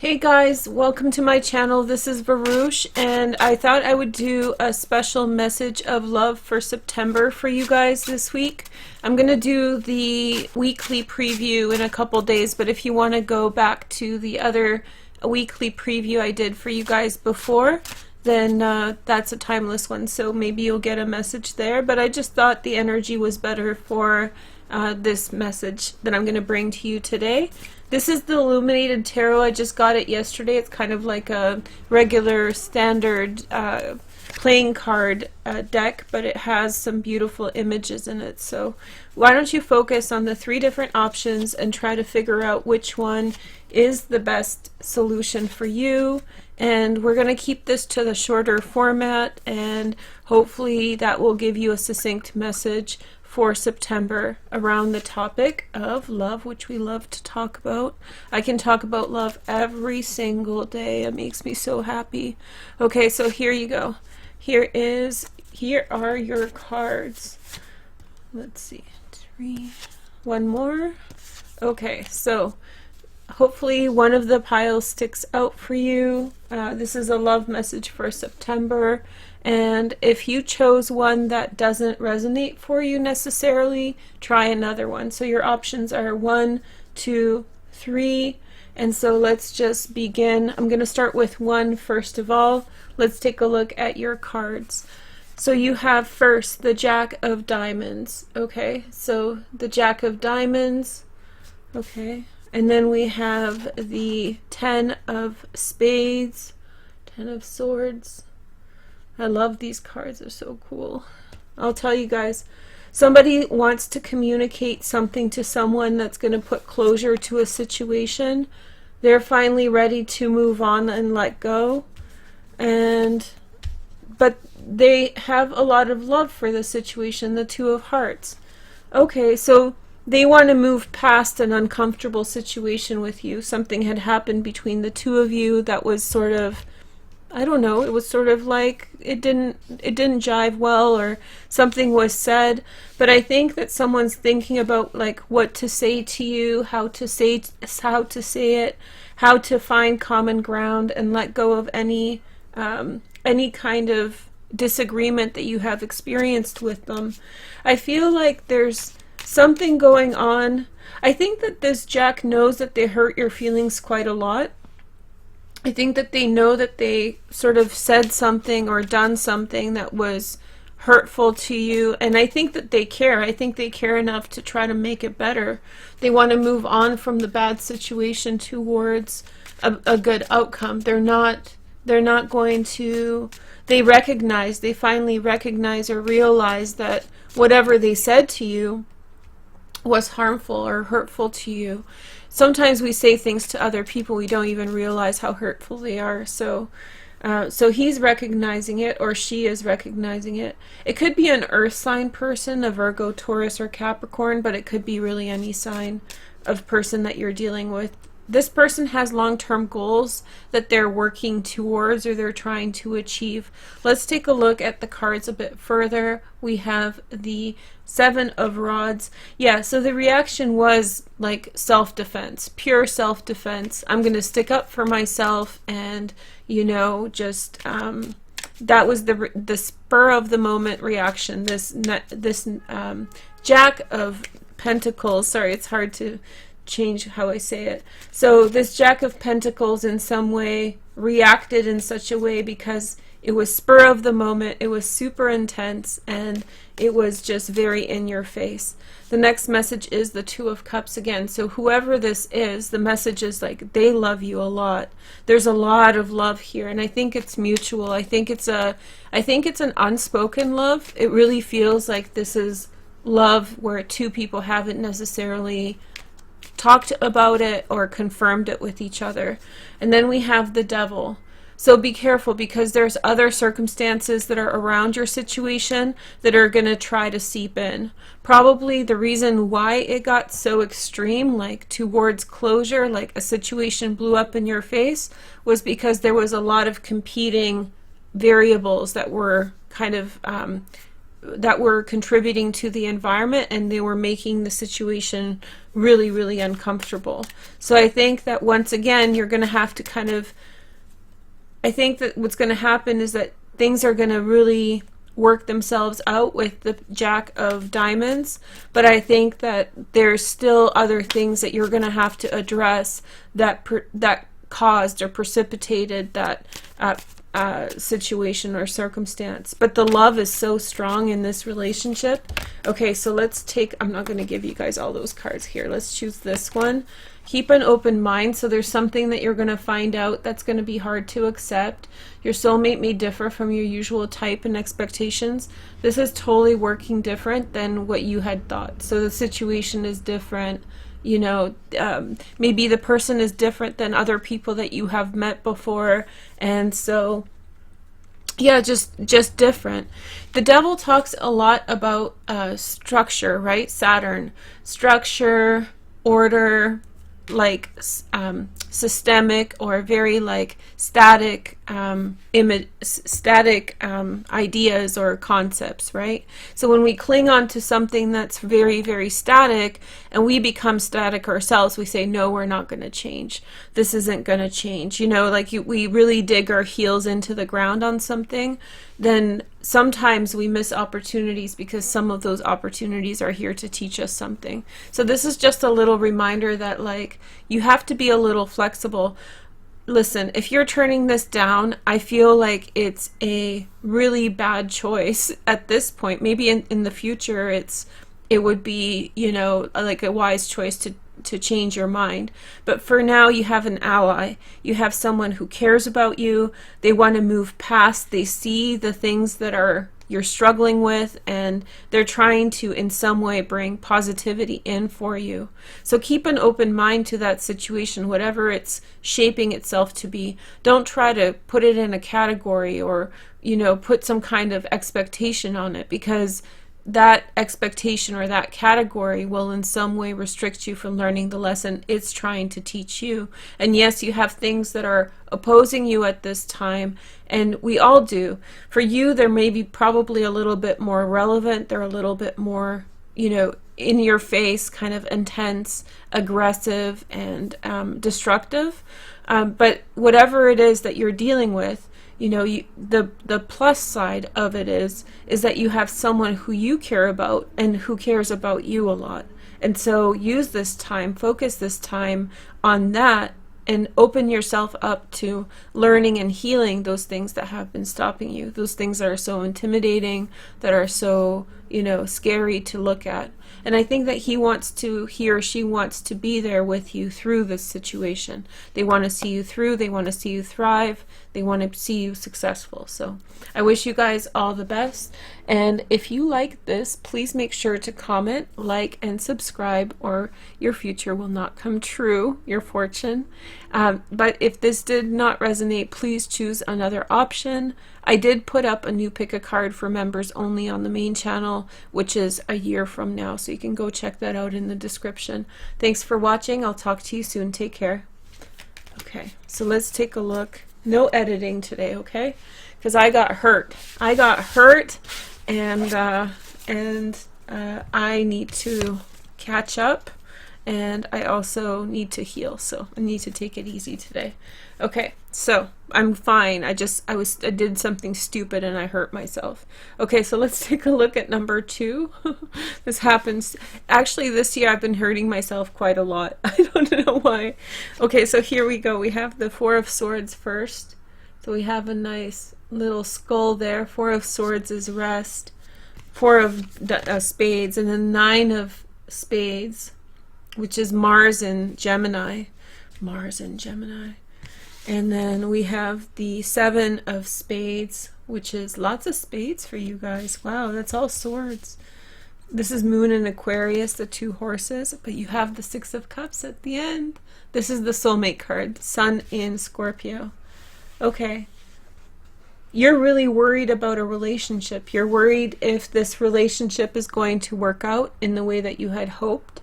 Hey guys, welcome to my channel. This is Varush, and I thought I would do a special message of love for September for you guys this week. I'm going to do the weekly preview in a couple days, but if you want to go back to the other weekly preview I did for you guys before, then that's a timeless one, so maybe you'll get a message there. But I just thought the energy was better for this message that I'm going to bring to you today. This is the Illuminated Tarot. I just got it yesterday. It's kind of like a regular standard playing card deck, but it has some beautiful images in it. So why don't you focus on the three different options and try to figure out which one is the best solution for you. And we're going to keep this to the shorter format, and hopefully that will give you a succinct message for September around the topic of love, which we love to talk about. I can talk about love every single day. It makes me so happy. Okay, so here you go. Here are your cards. Let's see. One more. Okay, so hopefully one of the piles sticks out for you. This is a love message for September. And if you chose one that doesn't resonate for you necessarily, try another one. So your options are 1, 2, 3. And so let's just begin. I'm going to start with 1 first of all. Let's take a look at your cards. So you have first the Jack of Diamonds. Okay, so the Jack of Diamonds. Okay, and then we have the 10 of Spades, 10 of Swords. I love these cards, they're so cool. I'll tell you guys, somebody wants to communicate something to someone that's going to put closure to a situation. They're finally ready to move on and let go. But they have a lot of love for the situation, the Two of Hearts. Okay, so they want to move past an uncomfortable situation with you. Something had happened between the two of you that was sort of, I don't know, it was sort of like it didn't jive well, or something was said. But I think that someone's thinking about like what to say to you, how to say it, how to find common ground and let go of any kind of disagreement that you have experienced with them. I feel like there's something going on. I think that this Jack knows that they hurt your feelings quite a lot. I think that they know that they sort of said something or done something that was hurtful to you, and I think that they care. I think they care enough to try to make it better. They want to move on from the bad situation towards a good outcome. They're not going to, they finally recognize or realize that whatever they said to you was harmful or hurtful to you. Sometimes we say things to other people, we don't even realize how hurtful they are. So he's recognizing it, or she is recognizing it. It could be an earth sign person, a Virgo, Taurus, or Capricorn, but it could be really any sign of person that you're dealing with. This person has long-term goals that they're working towards or they're trying to achieve. Let's take a look at the cards a bit further. We have the 7 of Rods. Yeah, so the reaction was like self-defense, pure self-defense. I'm going to stick up for myself, and just that was the spur of the moment reaction. This Jack of Pentacles. Sorry, it's hard to change how I say it. So this Jack of Pentacles in some way reacted in such a way because it was spur of the moment, it was super intense, and it was just very in your face. The next message is the 2 of Cups again. So whoever this is, the message is like they love you a lot. There's a lot of love here, and I think it's mutual. I think it's an unspoken love. It really feels like this is love where two people haven't necessarily talked about it or confirmed it with each other. And then we have the Devil. So be careful, because there's other circumstances that are around your situation that are going to try to seep in. Probably the reason why it got so extreme, like towards closure, like a situation blew up in your face, was because there was a lot of competing variables that were kind of that were contributing to the environment, and they were making the situation really, really uncomfortable. So I think that once again, you're going to have to kind of, I think that what's going to happen is that things are going to really work themselves out with the Jack of Diamonds, but I think that there's still other things that you're going to have to address that that caused or precipitated that situation or circumstance. But the love is so strong in this relationship. Okay, so let's take, I'm not going to give you guys all those cards here. Let's choose this one. Keep an open mind. So there's something that you're going to find out that's going to be hard to accept. Your soulmate may differ from your usual type and expectations. This is totally working different than what you had thought. So the situation is different. You know, maybe the person is different than other people that you have met before, and so yeah, just different. The devil talks a lot about structure, right? Saturn, structure, order, like systemic or very like static ideas or concepts, right? So when we cling on to something that's very, very static and we become static ourselves, we say, no, we're not going to change. This isn't going to change. You know, like we really dig our heels into the ground on something, then sometimes we miss opportunities because some of those opportunities are here to teach us something. So this is just a little reminder that like you have to be a little flexible. Listen, if you're turning this down, I feel like it's a really bad choice at this point. Maybe in the future it would be, you know, like a wise choice to change your mind. But for now, you have an ally. You have someone who cares about you. They want to move past. They see the things that you're struggling with, and they're trying to in some way bring positivity in for you. So keep an open mind to that situation, whatever it's shaping itself to be. Don't try to put it in a category or, you know, put some kind of expectation on it, because that expectation or that category will in some way restrict you from learning the lesson it's trying to teach you. And yes, you have things that are opposing you at this time, and we all do. For you, they're maybe probably a little bit more relevant. They're a little bit more, you know, in your face, kind of intense, aggressive, and destructive. But whatever it is that you're dealing with, you know, the plus side of it is that you have someone who you care about and who cares about you a lot. And so use this time, focus this time on that, and open yourself up to learning and healing those things that have been stopping you, those things that are so intimidating, that are so, you know, scary to look at. And I think that he or she wants to be there with you through this situation. They want to see you through. They want to see you thrive. They want to see you successful. So I wish you guys all the best. And if you like this, please make sure to comment, like, and subscribe, or your future will not come true, your fortune. But if this did not resonate, please choose another option. I did put up a new pick a card for members only on the main channel, which is a year from now. So you can go check that out in the description. Thanks for watching. I'll talk to you soon. Take care. Okay, so let's take a look. No editing today, okay? Because I got hurt. I got hurt, and I need to catch up, and I also need to heal. So I need to take it easy today. Okay, so I'm fine. I did something stupid and I hurt myself. Okay, so let's take a look at number 2. This happens. Actually, this year I've been hurting myself quite a lot. I don't know why. Okay, so here we go. We have the 4 of Swords first. So we have a nice little skull there. 4 of Swords is rest. 4 of Spades, and then 9 of Spades, which is Mars and Gemini. Mars and Gemini. And then we have the 7 of Spades, which is lots of spades for you guys. Wow, that's all swords. This is Moon in Aquarius, the 2 horses, but you have the 6 of Cups at the end. This is the soulmate card, Sun in Scorpio. Okay. You're really worried about a relationship. You're worried if this relationship is going to work out in the way that you had hoped.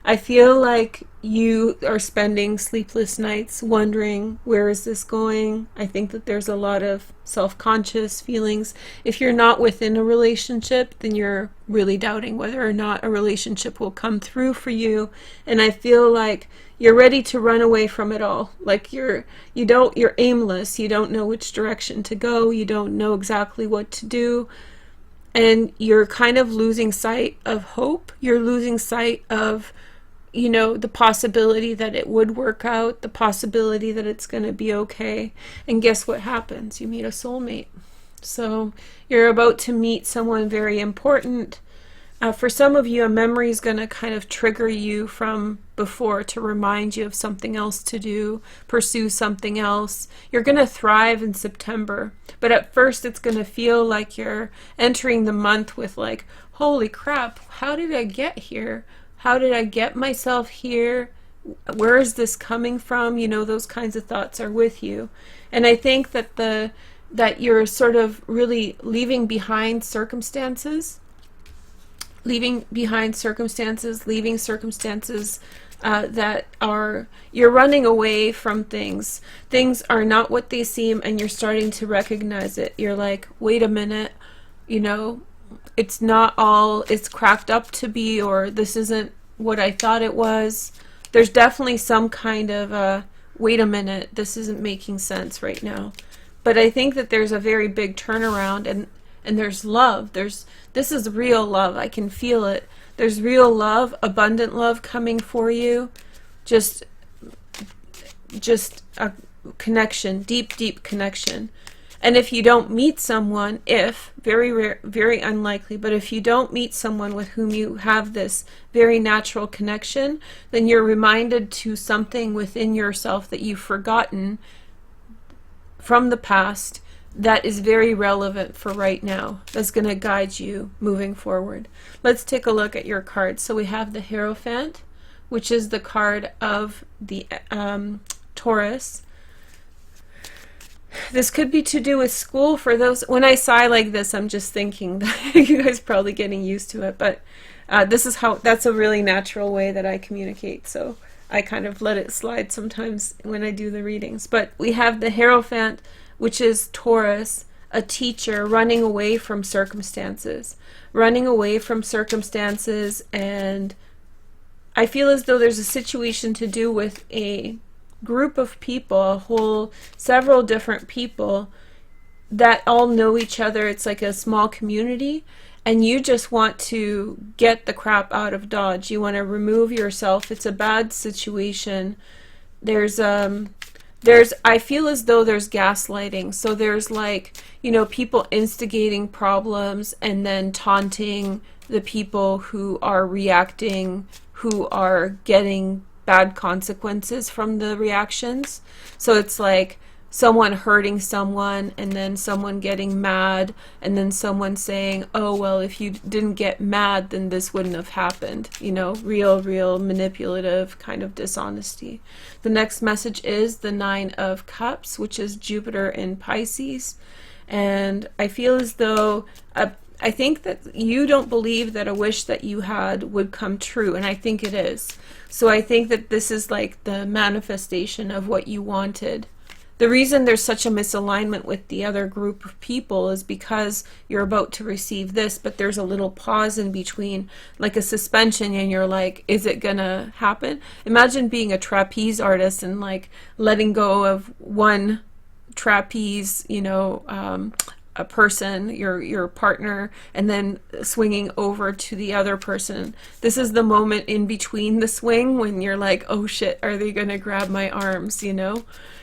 I feel like you are spending sleepless nights wondering, where is this going? I think that there's a lot of self-conscious feelings. If you're not within a relationship, then you're really doubting whether or not a relationship will come through for you. And I feel like you're ready to run away from it all. Like you're aimless. You don't know which direction to go. You don't know exactly what to do. And you're kind of losing sight of hope. You're losing sight of, the possibility that it would work out, the possibility that it's going to be okay. And guess what happens? You meet a soulmate. So you're about to meet someone very important. For some of you, a memory is going to kind of trigger you from before to remind you of something else to do, pursue something else. You're going to thrive in September. But at first, it's going to feel like you're entering the month with like, holy crap, how did I get here? How did I get myself here? Where is this coming from? Those kinds of thoughts are with you. And I think that that you're sort of really leaving behind circumstances that you're running away from things. Things are not what they seem, and you're starting to recognize it. You're like, wait a minute, it's not all it's cracked up to be, or this isn't what I thought it was. There's definitely some kind of wait a minute, this isn't making sense right now. But I think that there's a very big turnaround, and there's love. This is real love. I can feel it. There's real love, abundant love coming for you. Just a connection, deep connection. And if you don't meet someone, very rare, very unlikely, but if you don't meet someone with whom you have this very natural connection, then you're reminded to something within yourself that you've forgotten from the past that is very relevant for right now. That's going to guide you moving forward. Let's take a look at your cards. So we have the Hierophant, which is the card of the Taurus. This could be to do with school. For those, when I sigh like this, I'm just thinking that you guys are probably getting used to it, but that's a really natural way that I communicate, so I kind of let it slide sometimes when I do the readings. But we have the Hierophant, which is Taurus, a teacher running away from circumstances. And I feel as though there's a situation to do with a group of people, several different people that all know each other. It's like a small community, and you just want to get the crap out of Dodge. You want to remove yourself. It's a bad situation. I feel as though there's gaslighting. So there's like, people instigating problems and then taunting the people who are reacting, who are getting bad consequences from the reactions. So it's like someone hurting someone, and then someone getting mad, and then someone saying, oh, well, if you didn't get mad, then this wouldn't have happened. Real manipulative kind of dishonesty. The next message is the Nine of Cups, which is Jupiter in Pisces. And I feel as though I think that you don't believe that a wish that you had would come true, and I think it is. So I think that this is like the manifestation of what you wanted. The reason there's such a misalignment with the other group of people is because you're about to receive this, but there's a little pause in between, like a suspension, and you're like, is it gonna happen? Imagine being a trapeze artist and like letting go of one trapeze, a person, your partner, and then swinging over to the other person. This is the moment in between the swing when you're like, oh shit, are they gonna grab my arms?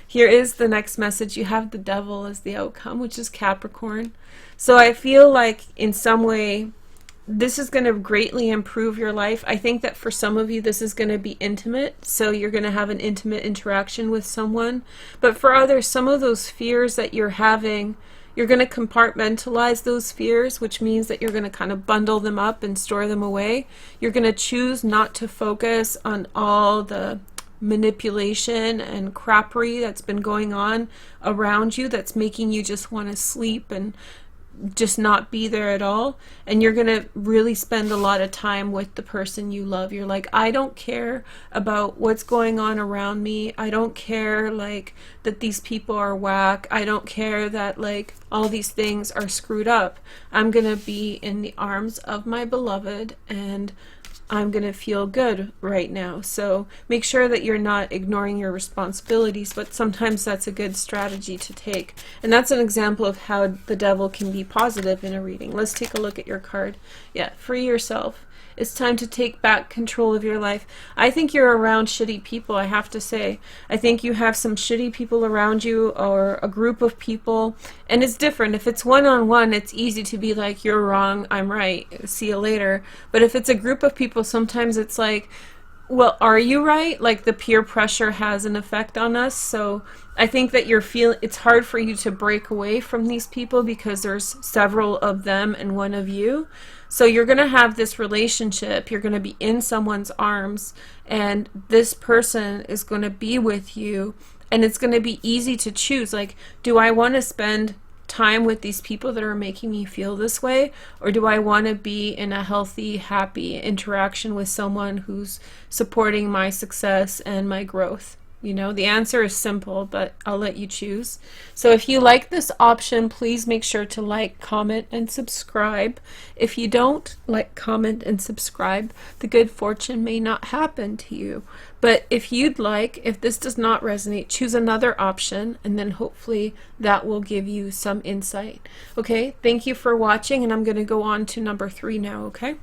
Here is the next message. You have the Devil as the outcome, which is Capricorn. So I feel like in some way this is going to greatly improve your life. I think that for some of you this is going to be intimate, so you're going to have an intimate interaction with someone. But for others, some of those fears that you're having, you're going to compartmentalize those fears, which means that you're going to kind of bundle them up and store them away. You're going to choose not to focus on all the manipulation and crappery that's been going on around you that's making you just want to sleep and just not be there at all, and you're going to really spend a lot of time with the person you love. You're like, I don't care about what's going on around me. I don't care like that these people are whack. I don't care that like all these things are screwed up. I'm going to be in the arms of my beloved, and I'm going to feel good right now. So make sure that you're not ignoring your responsibilities, but sometimes that's a good strategy to take. And that's an example of how the devil can be positive in a reading. Let's take a look at your card. Yeah, free yourself. It's time to take back control of your life. I think you're around shitty people, I have to say. I think you have some shitty people around you, or a group of people. And it's different. If it's one-on-one, it's easy to be like, you're wrong, I'm right, see you later. But if it's a group of people, sometimes it's like, well, are you right? Like the peer pressure has an effect on us. So I think that it's hard for you to break away from these people because there's several of them and one of you. So you're going to have this relationship, you're going to be in someone's arms, and this person is going to be with you, and it's going to be easy to choose. Like, do I want to spend time with these people that are making me feel this way, or do I want to be in a healthy, happy interaction with someone who's supporting my success and my growth? You know, the answer is simple, but I'll let you choose. So if you like this option, please make sure to like, comment, and subscribe. If you don't like, comment, and subscribe, the good fortune may not happen to you. But if you'd like, if this does not resonate, choose another option, and then hopefully that will give you some insight. Okay, thank you for watching, and I'm going to go on to number 3 now, okay?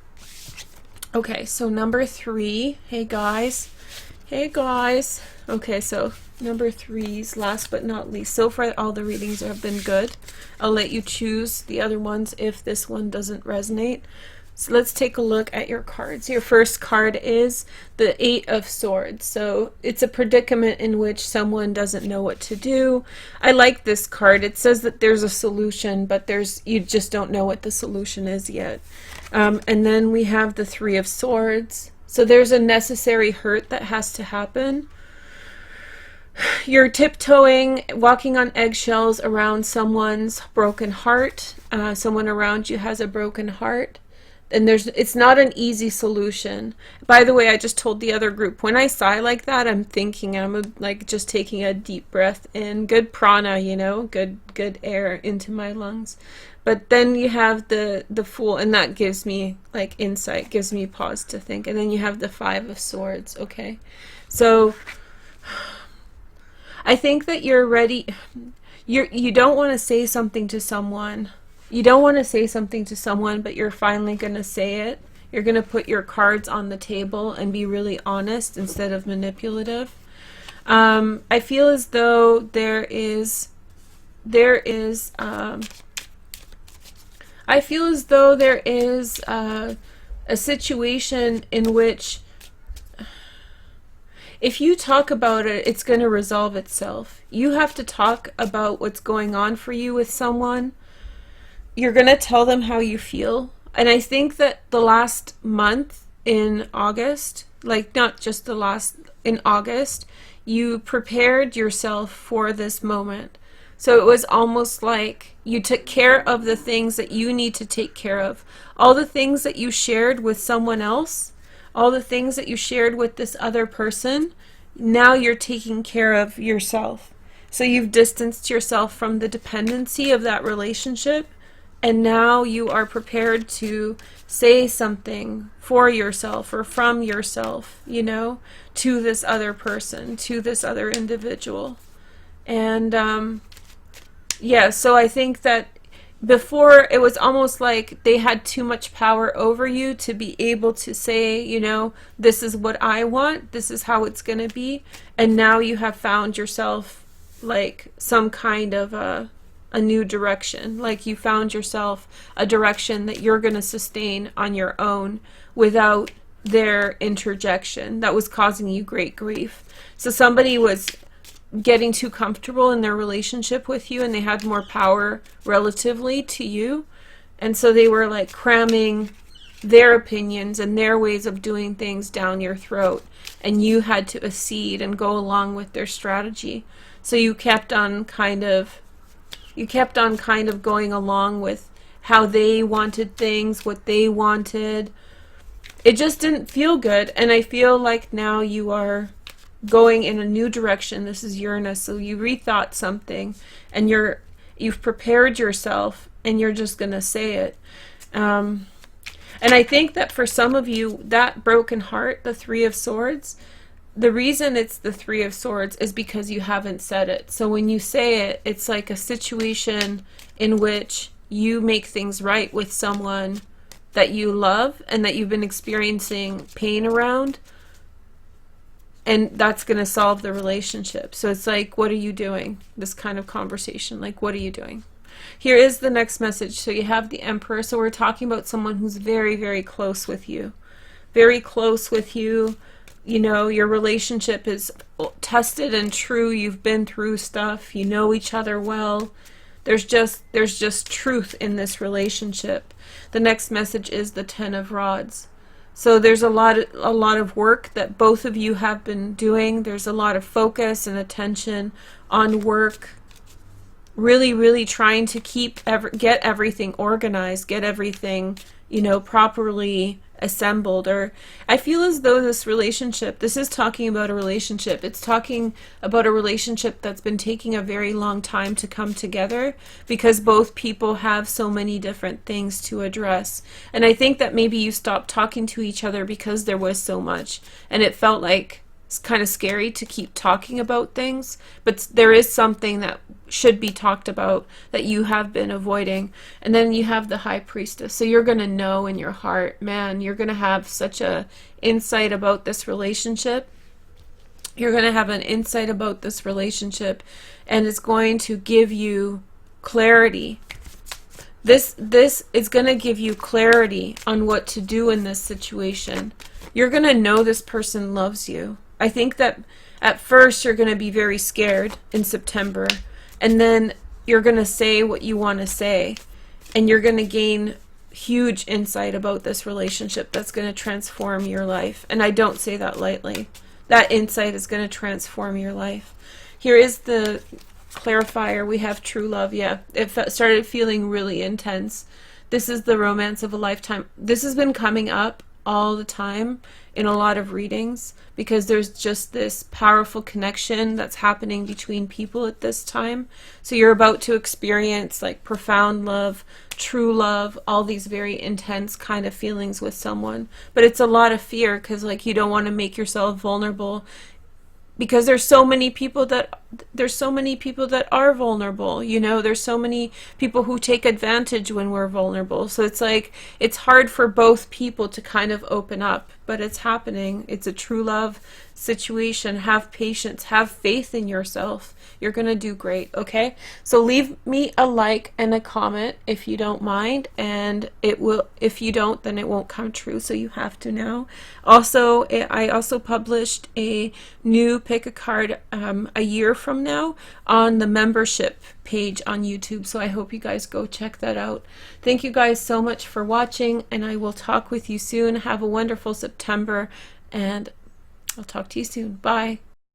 Okay, so number 3, hey guys. Hey guys. Okay, so number 3's last but not least. So far all the readings have been good. I'll let you choose the other ones if this one doesn't resonate. So let's take a look at your cards. Your first card is the 8 of Swords. So it's a predicament in which someone doesn't know what to do. I like this card. It says that there's a solution, but you just don't know what the solution is yet. And then we have the 3 of Swords. So there's a necessary hurt that has to happen. You're tiptoeing, walking on eggshells around someone's broken heart. Someone around you has a broken heart. And it's not an easy solution. By the way, I just told the other group, when I sigh like that, I'm thinking, I'm like just taking a deep breath in. Good prana, you know, good air into my lungs. But then you have the Fool, and that gives me like insight, gives me pause to think. And then you have the 5 of Swords, okay? So I think that you're ready. You don't want to say something to someone. You don't want to say something to someone, but you're finally going to say it. You're going to put your cards on the table and be really honest instead of manipulative. I feel as though I feel as though there is a situation in which if you talk about it, it's going to resolve itself. You have to talk about what's going on for you with someone. You're going to tell them how you feel. And I think that the last month in August, like not just in August, you prepared yourself for this moment. So it was almost like you took care of the things that you need to take care of. All the things that you shared with someone else, all the things that you shared with this other person, now you're taking care of yourself. So you've distanced yourself from the dependency of that relationship, and now you are prepared to say something for yourself or from yourself, you know, to this other person, to this other individual. And yeah, so I think that before it was almost like they had too much power over you to be able to say, you know, this is what I want, this is how it's going to be. And now you have found yourself like some kind of a new direction. Like you found yourself a direction that you're going to sustain on your own without their interjection that was causing you great grief. So somebody was getting too comfortable in their relationship with you, and they had more power relatively to you, and so they were like cramming their opinions and their ways of doing things down your throat, and you had to accede and go along with their strategy. So you kept on kind of going along with how they wanted things, what they wanted. It just didn't feel good. And I feel like now you are going in a new direction. This is Uranus. So you rethought something and you've prepared yourself and you're just going to say it. And I think that for some of you, that broken heart, the Three of Swords, the reason it's the Three of Swords is because you haven't said it. So when you say it, it's like a situation in which you make things right with someone that you love and that you've been experiencing pain around. And that's going to solve the relationship. So it's like, what are you doing? This kind of conversation. Like, what are you doing? Here is the next message. So you have the Emperor. So we're talking about someone who's very, very close with you. Very close with you. You know, your relationship is tested and true. You've been through stuff. You know each other well. There's just truth in this relationship. The next message is the Ten of Rods. So there's a lot of work that both of you have been doing. There's a lot of focus and attention on work. Really, really trying to get everything organized, get everything, you know, properly assembled. Or I feel as though this is talking about a relationship. It's talking about a relationship that's been taking a very long time to come together because both people have so many different things to address. And I think that maybe you stopped talking to each other because there was so much and it felt like it's kind of scary to keep talking about things, but there is something that should be talked about that you have been avoiding. And then you have the High Priestess. So you're going to know in your heart, man, you're going to have such a insight about this relationship. You're going to have an insight about this relationship and it's going to give you clarity. This is going to give you clarity on what to do in this situation. You're going to know this person loves you. I think that at first you're going to be very scared in September, and then you're going to say what you want to say, and you're going to gain huge insight about this relationship that's going to transform your life. And I don't say that lightly. That insight is going to transform your life. Here is the clarifier. We have true love. Yeah, it started feeling really intense. This is the romance of a lifetime. This has been coming up all the time in a lot of readings because there's just this powerful connection that's happening between people at this time. So you're about to experience like profound love, true love, all these very intense kind of feelings with someone. But it's a lot of fear because like you don't want to make yourself vulnerable because there's so many people that are vulnerable, you know, there's so many people who take advantage when we're vulnerable. So it's like it's hard for both people to kind of open up, but it's happening. It's a true love situation. Have patience, have faith in yourself. You're going to do great, okay? So leave me a like and a comment if you don't mind, and it will, if you don't, then it won't come true, so you have to now. Also, I also published a new pick a card a year from now on the membership page on YouTube, so I hope you guys go check that out. Thank you guys so much for watching, and I will talk with you soon. Have a wonderful September, and I'll talk to you soon. Bye.